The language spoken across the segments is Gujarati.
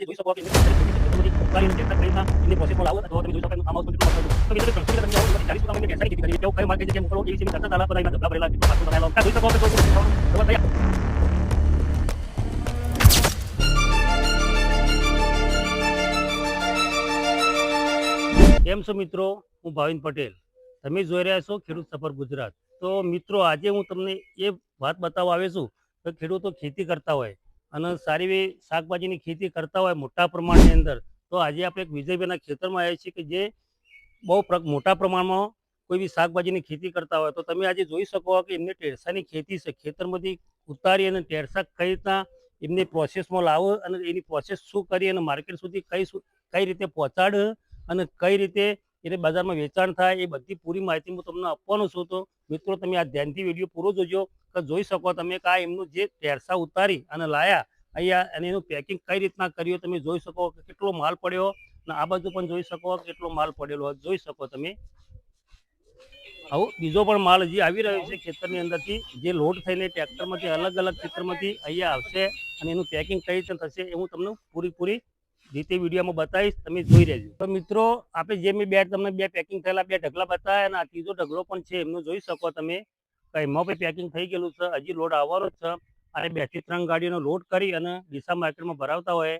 જોઈ શકો કે ઉતારીને ટ્રેક્ટર કરીને એની પ્રોસેસમાં લાવો તો તમે જોઈ શકો આમ હાઉસ કેટલું મસ્ત તો બીજા ટ્રેક્ટર તમે જાઓ 40 ટકા તમે કેસાની ખેતી કરી કેવું કઈ માર્કેટ જગ્યાએ મોકલો એવી છે ચર્ચા ચાલે બધા ધબલા ભરેલા કેટલો પાછો બનાવેલો જોઈ શકો કે તો તૈયાર કેમ છો મિત્રો, હું ભાવિન પટેલ. તમે જોઈ રહ્યા છો ખેડૂત સફર ગુજરાત. તો મિત્રો, આજે હું તમને એ વાત બતાવવા આવ્યો છું કે ખેડૂતો ખેતી કરતા હોય અને સારી એવી શાકભાજીની ખેતી કરતા હોય મોટા પ્રમાણની અંદર. તો આજે આપણે એક વિજયભાઈના ખેતરમાં આવ્યા છીએ કે જે બહુ મોટા પ્રમાણમાં કોઈ બી શાકભાજીની ખેતી કરતા હોય. તો તમે આજે જોઈ શકો કે એમને ટેરસાની ખેતી છે, ખેતરમાંથી ઉતારી અને ટેરસા કઈ રીતના એમને પ્રોસેસમાં લાવો અને એની પ્રોસેસ શું કરી અને માર્કેટ સુધી કઈ રીતે પહોંચાડે અને કઈ રીતે એને બજારમાં વેચાણ થાય એ બધી પૂરી માહિતી હું તમને આપવાનો છું. તો મિત્રો, તમે આ ધ્યાનથી વિડીયો પૂરો જોજો કે જોઈ શકો તમે કે આ એમનું જે ટેરસા ઉતારી અને લાયા અહીંયા અને એનું પેકિંગ કઈ રીતના કર્યું તમે જોઈ શકો કે કેટલો માલ પડ્યો અને આ બાજુ પણ જોઈ શકો કેટલો માલ પડેલો જોઈ શકો તમે. આવો બીજો પણ માલ હજી આવી રહ્યો છે ખેતરની અંદરથી જે લોડ થઈને ટ્રેક્ટરમાંથી અલગ અલગ ખેતરમાંથી અહીંયા આવશે અને એનું પેકિંગ કઈ રીતે થશે એ હું તમને પૂરી રીતે વિડીયોમાં બતાવીશ, તમે જોઈ રહેજો. તો મિત્રો, આપણે જે મેં તમને બે પેકિંગ થયેલા બે ઢગલા બતાવ્યા અને આ ત્રીજો ઢગલો પણ છે એમનું જોઈ શકો તમે કે એમાં પણ પેકિંગ થઈ ગયેલું છે, હજી લોડ આવવાનો જ છે. અને 2 થી 3 ગાડીનો લોડ કરી અને ડીસા માર્કેટમાં ભરાવતા હોય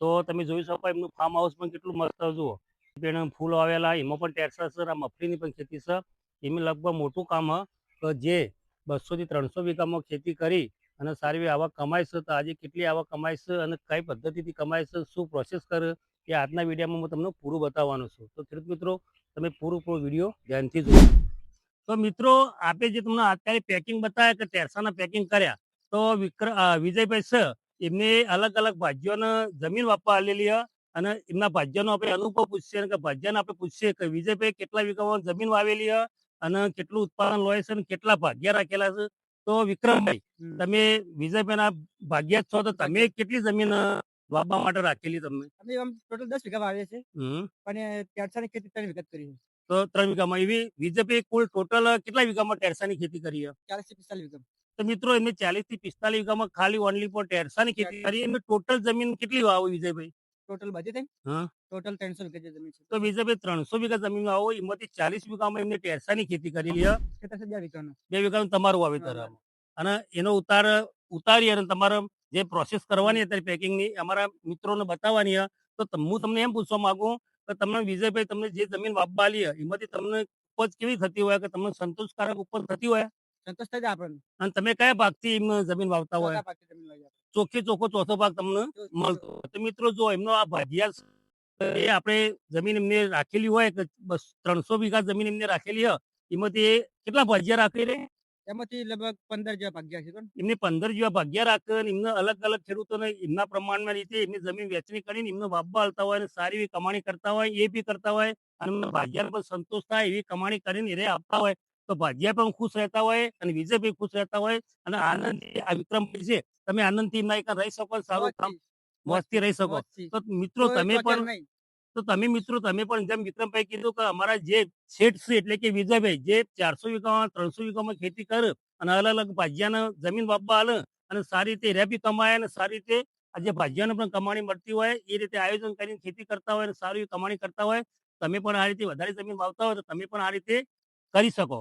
તો તમે જોઈ શકો એમનું ફાર્મ હાઉસ પણ કેટલું મસ્ત જુઓ, ફૂલ આવેલા એમાં પણ ટેરસા છે. આ મફળીની પણ ખેતી છે, એમાં લગભગ મોટું કામ કે જે 200 થી 300 વીઘામાં ખેતી કરી અને સારી એવી આવક કમાય છે. તો આજે કેટલી આવક કમાય છે અને કઈ પદ્ધતિથી કમાય છે, શું પ્રોસેસ કરે એ આજના વિડીયોમાં હું તમને પૂરું બતાવવાનું છું. તો ખેડૂત મિત્રો, તમે પૂરો વિડીયો ધ્યાનથી જોજો. તો મિત્રો, આપણે જે તમને અત્યારે પેકિંગ બતાવ્યા કે ટેરસાના પેકિંગ કર્યા તો વિજયભાઈ છે એમને અલગ અલગ ભાજીઓને જમીન વાપવા આવેલી અને એમના ભાજ્યનો આપણે અનુભવ પૂછીએ કે ભાજ્યાને આપણે પૂછીએ કે વિજયભાઈ કેટલા વીઘામાં જમીન વાવેલી અને કેટલું ઉત્પાદન લે છે અને કેટલા ભાગ્યા રાખેલા છે. તો વિક્રમભાઈ, તમે વિજયભાઈના ભાગ્યા જ છો, તો તમે કેટલી જમીન વાવવા માટે રાખેલી? તમને ટોટલ 10 વીઘા વાવીએ છે અને ટેરસાની ખેતી 3 વીઘા કરી છે. તો 3 વીઘામાં એવી વિજયભાઈ કુલ ટોટલ કેટલા વીઘામાં ટેરસાની ખેતી કરી? 40 થી 45 વીઘા. તો મિત્રો, એમને 40 થી 45 વીઘામાં ખાલી ઓનલી ફોર ટેરસાની ખેતી કરી. એમને ટોટલ જમીન કેટલી વાવો વિજયભાઈ? ટોટલ બધી થઈ ટોટલ 300 વીઘા જમીન છે. તો વિજયભાઈ 300 વીઘા જમીન વાવો એમાંથી 40 વીઘામાં એમને ટેરસાની ખેતી કરેલી. 2 વીઘાનું તમારું વાવેતર અને એનો ઉતારી અને તમારે જે પ્રોસેસ કરવાની અત્યારે પેકિંગની અમારા મિત્રોને બતાવવાની. તો હું તમને એમ પૂછવા માંગુ કે તમને વિજયભાઈ તમને જે જમીન વાવવા લી એમાંથી તમને ઉપજ કેવી થતી હોય કે તમને સંતોષકારક ઉપજ થતી હોય? સંતોષ થઈ જાય આપણને. અને તમે કયા ભાગથી જમીન વાવતા હોય? ચોખ્ખો ચોથો ભાગ તમને મળતો. તો મિત્રો, જો એમનો આ ભાજિયા એ આપણે જમીન એમને રાખેલી હોય કે 300 વીઘા જમીન એમને રાખેલી હોય એમાંથી કેટલા ભાજિયા રાખે રે? એમાંથી લગભગ 15 જેવા ભાગ્યા છે. એમને 15 જેવા ભાગ્યા રાખે અને એમને અલગ અલગ ખેડૂતોને એમના પ્રમાણમાં રીતે એમની જમીન વેચણી કરીને એમને વાવવા હાલતા હોય અને સારી એવી કમાણી કરતા હોય એ બી કરતા હોય અને એમને ભાગ્યા પણ સંતોષ થાય એવી કમાણી કરીને એ આપતા હોય. તો ભાગ્યા પણ ખુશ રહેતા હોય અને વિજયભાઈ ખુશ રહેતા હોય અને આનંદ આ વિક્રમભાઈ છે તમે આનંદથી એમના એક રહી શકો, સારું કામ મોજથી રહી શકો. તો મિત્રો, તમે પણ જેમ વિક્રમભાઈ કીધું કે અમારા જે શેઠ છે એટલે કે વિજયભાઈ જે 400 વીઘામાં 300 વીઘામાં ખેતી કરે અને અલગ અલગ ભાજિયાને જમીન વાવવા હાલે અને સારી રીતે રેપી કમાય અને સારી રીતે આજે ભાજિયાને પણ કમાણી મળતી હોય એ રીતે આયોજન કરીને ખેતી કરતા હોય અને સારી કમાણી કરતા હોય. તમે પણ આ રીતે વધારે જમીન વાવતા હોય તો તમે પણ આ રીતે કરી શકો.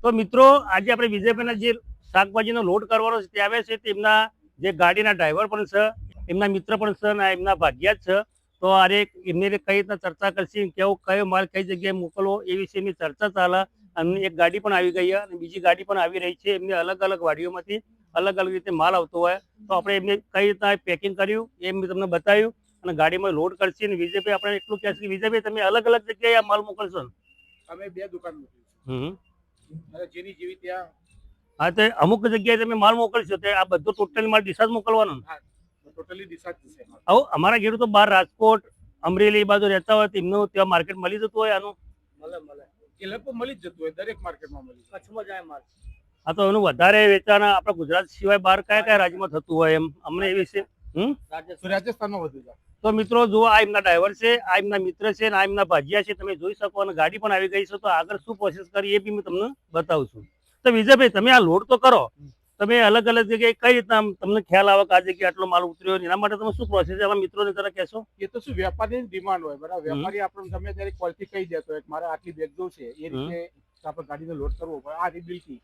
તો મિત્રો, આજે આપણે વિજયભાઈના જે શાકભાજીનો લોડ કરવાનો છે તે આવે છે, તેમના જે ગાડીના ડ્રાઈવર પણ છે, એમના મિત્ર પણ છે અને એમના ભાગ્યા જ છે. તો આરે એમને કઈ રીતના ચર્ચા કરશે, કયો માલ કઈ જગ્યાએ મોકલવો એ વિશેની ચર્ચા ચાલે. અને એક ગાડી પણ આવી ગઈ અને બીજી ગાડી પણ આવી રહી છે. એમને અલગ અલગ વાડીઓમાંથી અલગ અલગ રીતે માલ આવતો હોય તો આપણે એમને કઈ રીતના પેકિંગ કર્યું એ મેં તમને બતાવ્યું અને ગાડીમાં લોડ કરશે. અને વિજયભાઈ આપણે એટલું કહેશે કે વિજયભાઈ તમે અલગ અલગ જગ્યાએ આ માલ મોકલશો? અમે 2 દુકાન જેની જેવી ત્યાં. હા, તો અમુક જગ્યાએ તમે માલ મોકલશો તો આ બધું ટોટલી માલ ડીસા જ મોકલવાનો? ટોટલી ડીસા જ છે. અમારા ખેડૂતો બહાર રાજકોટ, અમરેલી બાજુ રહેતા હોય તો એમનું ત્યાં માર્કેટ મળી જતું હોય આનું? મળે એ લગભગ મળી જ જતું હોય, દરેક માર્કેટમાં મળી. કચ્છમાં જાય માલ. હા, તો એનું વધારે વેચાણ આપણા ગુજરાત સિવાય બહાર કયા રાજ્યમાં થતું હોય એમ અમને એ વિશે? રાજસ્થાનમાં વધુ જાય. તો મિત્રો, જુઓ આ એમના ડ્રાઈવર છે, આ એમના મિત્ર છે અને આ એમના ભાજિયા છે, તમે જોઈ શકો. અને ગાડી પણ આવી ગઈ છે. તો આગળ શું પ્રોસેસ કરી એ બી હું તમને બતાવું છું. તો વિજયભાઈ, તમે આ લોડ તો કરો, તો તમે અલગ અલગ જગ્યાએ કઈ રીતના આમ તમને ખ્યાલ આવે કે આ જગ્યાએ આટલો માલ ઉતર્યો એના માટે તમે શું પ્રોસેસ છે મિત્રોને જરા કહેશો? એ તો શું વેપારીની ડિમાન્ડ હોય બરાબર. વેપારી આપણને ગમે ત્યારે ક્વોલિટી કહી દેતો હોય કે મારે આટલી બેગ જોશે, એ રીતે આપણે ગાડીને લોડ કરવો પડે. આ રીબિલિટી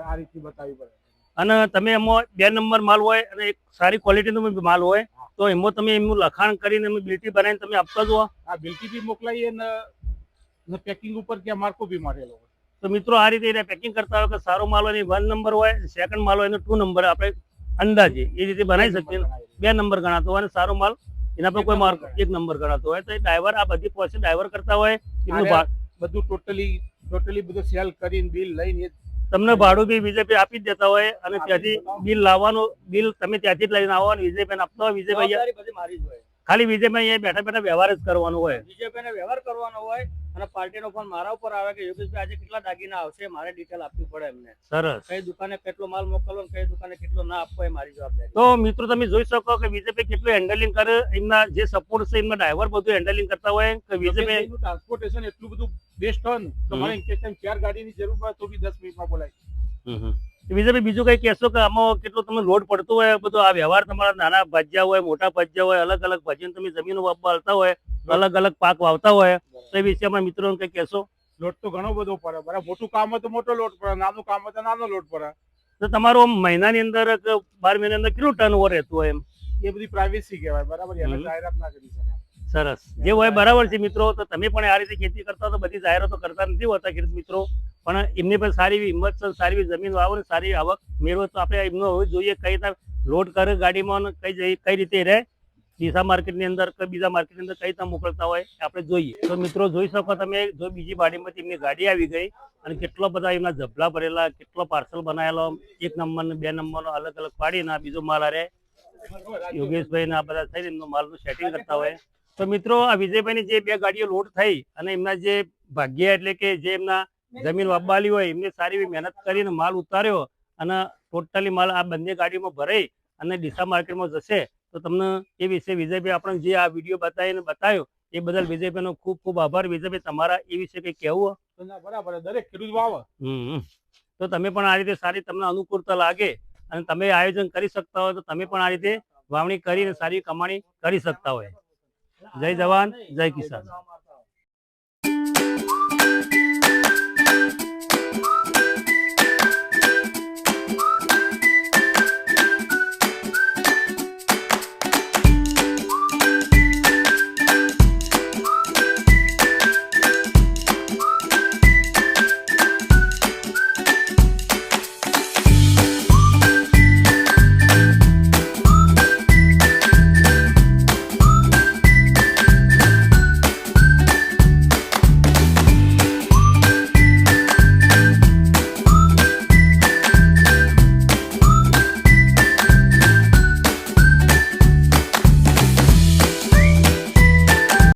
આ રીતની બતાવવી પડે. અને તમે એમાં 2 નંબર માલ હોય અને એક સારી ક્વોલિટીનો માલ હોય તો એમાં તમે એમનું લખાણ કરીને એમની બિલ્ટી બનાવીને તમે આપતા જ હો. આ બિલ્ટી બી મોકલાઈએ ને પેકિંગ ઉપર ત્યાં માર્કો બી મારેલો હોય. તો મિત્રો આ રીતે પેકિંગ કરતા હોય કે સારો માલ હોય 1 નંબર હોય, સેકન્ડ માલ હોય 2 નંબર આપણે અંદાજે એ રીતે બનાવી શકીએ. 2 નંબર ગણાતો હોય અને સારો માલ એના પર કોઈ માર્ક 1 નંબર ગણાતો હોય તો ડ્રાઈવર આ બધી પ્રોસેસ ડ્રાઈવર કરતા હોય. એમનું બધું ટોટલી બધું સેલ કરીને બિલ લઈને તમને ભાડું બી વિજયભાઈ આપી જ દેતા હોય અને ત્યાંથી બિલ લાવવાનું, બિલ તમે ત્યાંથી જ લઈને આવો અને વિજયભાઈ આપતા હોય. વિજયભાઈ ખાલી વિજયભાઈ અહીંયા બેઠા બેઠા વ્યવહાર જ કરવાનો હોય. વિજયભાઈને વ્યવહાર કરવાનો હોય અને પાર્ટીનો ફોન મારા ઉપર આવે કે યોગેશભાઈ આજે કેટલા દાગીના આવશે, મારે ડિટેલ આપવી પડે એમને. સરસ. કઈ દુકાને કેટલો માલ મોકલવો ને કઈ દુકાને કેટલો ના આપવો એ મારી જવાબદારી. તો મિત્રો તમે જોઈ શકો કે વિજયભાઈ કેટલું હેન્ડલિંગ કરે, એમના જે સપોર્ટ છે એમના ડ્રાઈવર બધું હેન્ડલિંગ કરતા હોય કે વિજયભાઈ ટ્રાન્સપોર્ટેશન એટલું બધું બેસ્ટ હોય ને તો મારે ઇન્કેશન 4 ગાડીની જરૂર પડે તો બી 10 મિનિટમાં બોલાય. વિજયભાઈ બીજું કઈ કહેશો કે આમાં કેટલો તમને લોડ પડતો હોય બધો આ વ્યવહાર તમારા નાના ભજીયા હોય, મોટા ભજીયા હોય, અલગ અલગ ભજીયા તમે જમીનો વાવતા હોય, અલગ અલગ પાક વાવતા હોય તો એ વિષયમાં મિત્રોને કઈ કહેશો? લોટ તો ઘણો બધો પડે બરાબર. મોટું કામ હોય તો મોટો લોટ પડે, નાનું કામ હોય તો નાનો લોટ પડે. તો તમારો મહિનાની અંદર કે 12 મહિનાની અંદર કેટલું ટર્ન ઓવર રહેતું હોય? એમ એ બધી પ્રાઇવેસી કહેવાય બરાબર. એને જાહેરાત ના કરી શકાય. સરસ. જે હોય બરાબર છે મિત્રો. તો તમે પણ આ રીતે ખેતી કરતા હો તો બધી જાહેરાતો કરતા નથી હોતા ખેડૂત મિત્રો, પણ એમની પણ સારી એવી હિંમત છે, સારી એવી જમીન વાવો ને સારી આવક મેળવો તો આપણે એમનો હવે જોઈએ કઈ રીતના લોડ કરે ગાડીમાં અને કઈ રીતે રહે ડીસા માર્કેટની અંદર કે બીજા માર્કેટની અંદર કઈ રીતના મોકલતા હોય આપણે જોઈએ. તો મિત્રો જોઈ શકો તમે, જો બીજી ગાડીમાંથી એમની ગાડી આવી ગઈ અને કેટલો બધા એમના જબલા ભરેલા, કેટલો પાર્સલ બનાવેલો, 1 નંબર ને 2 નંબરનો અલગ અલગ પાડીને આ બીજો માલ અરે યોગેશભાઈ ને આ બધા થઈને એમનો માલનું સેટિંગ કરતા હોય. તો મિત્રો આ વિજયભાઈની જે 2 ગાડીઓ લોડ થઈ અને એમના જે ભાગ્ય એટલે કે જે એમના જમીન વાપવાલી હોય એમને સારી એવી મહેનત કરીને માલ ઉતાર્યો અને ટોટલી માલ આ બંને ગાડીમાં ભરાઈ અને ડીસા માર્કેટમાં જશે. તો તમને એ વિશે વિજયભાઈ આપણે જે આ વિડીયો બતાવ્યો એ બદલ વિજયભાઈનો ખૂબ ખૂબ આભાર. વિજયભાઈ તમારા એ વિશે કંઈ કહેવું? બરાબર. દરેક ખેડૂત વાવે તો તમે પણ આ રીતે સારી તમને અનુકૂળતા લાગે અને તમે આયોજન કરી શકતા હોય તો તમે પણ આ રીતે વાવણી કરીને સારી કમાણી કરી શકતા હોય. જય જવાન, જય કિસાન.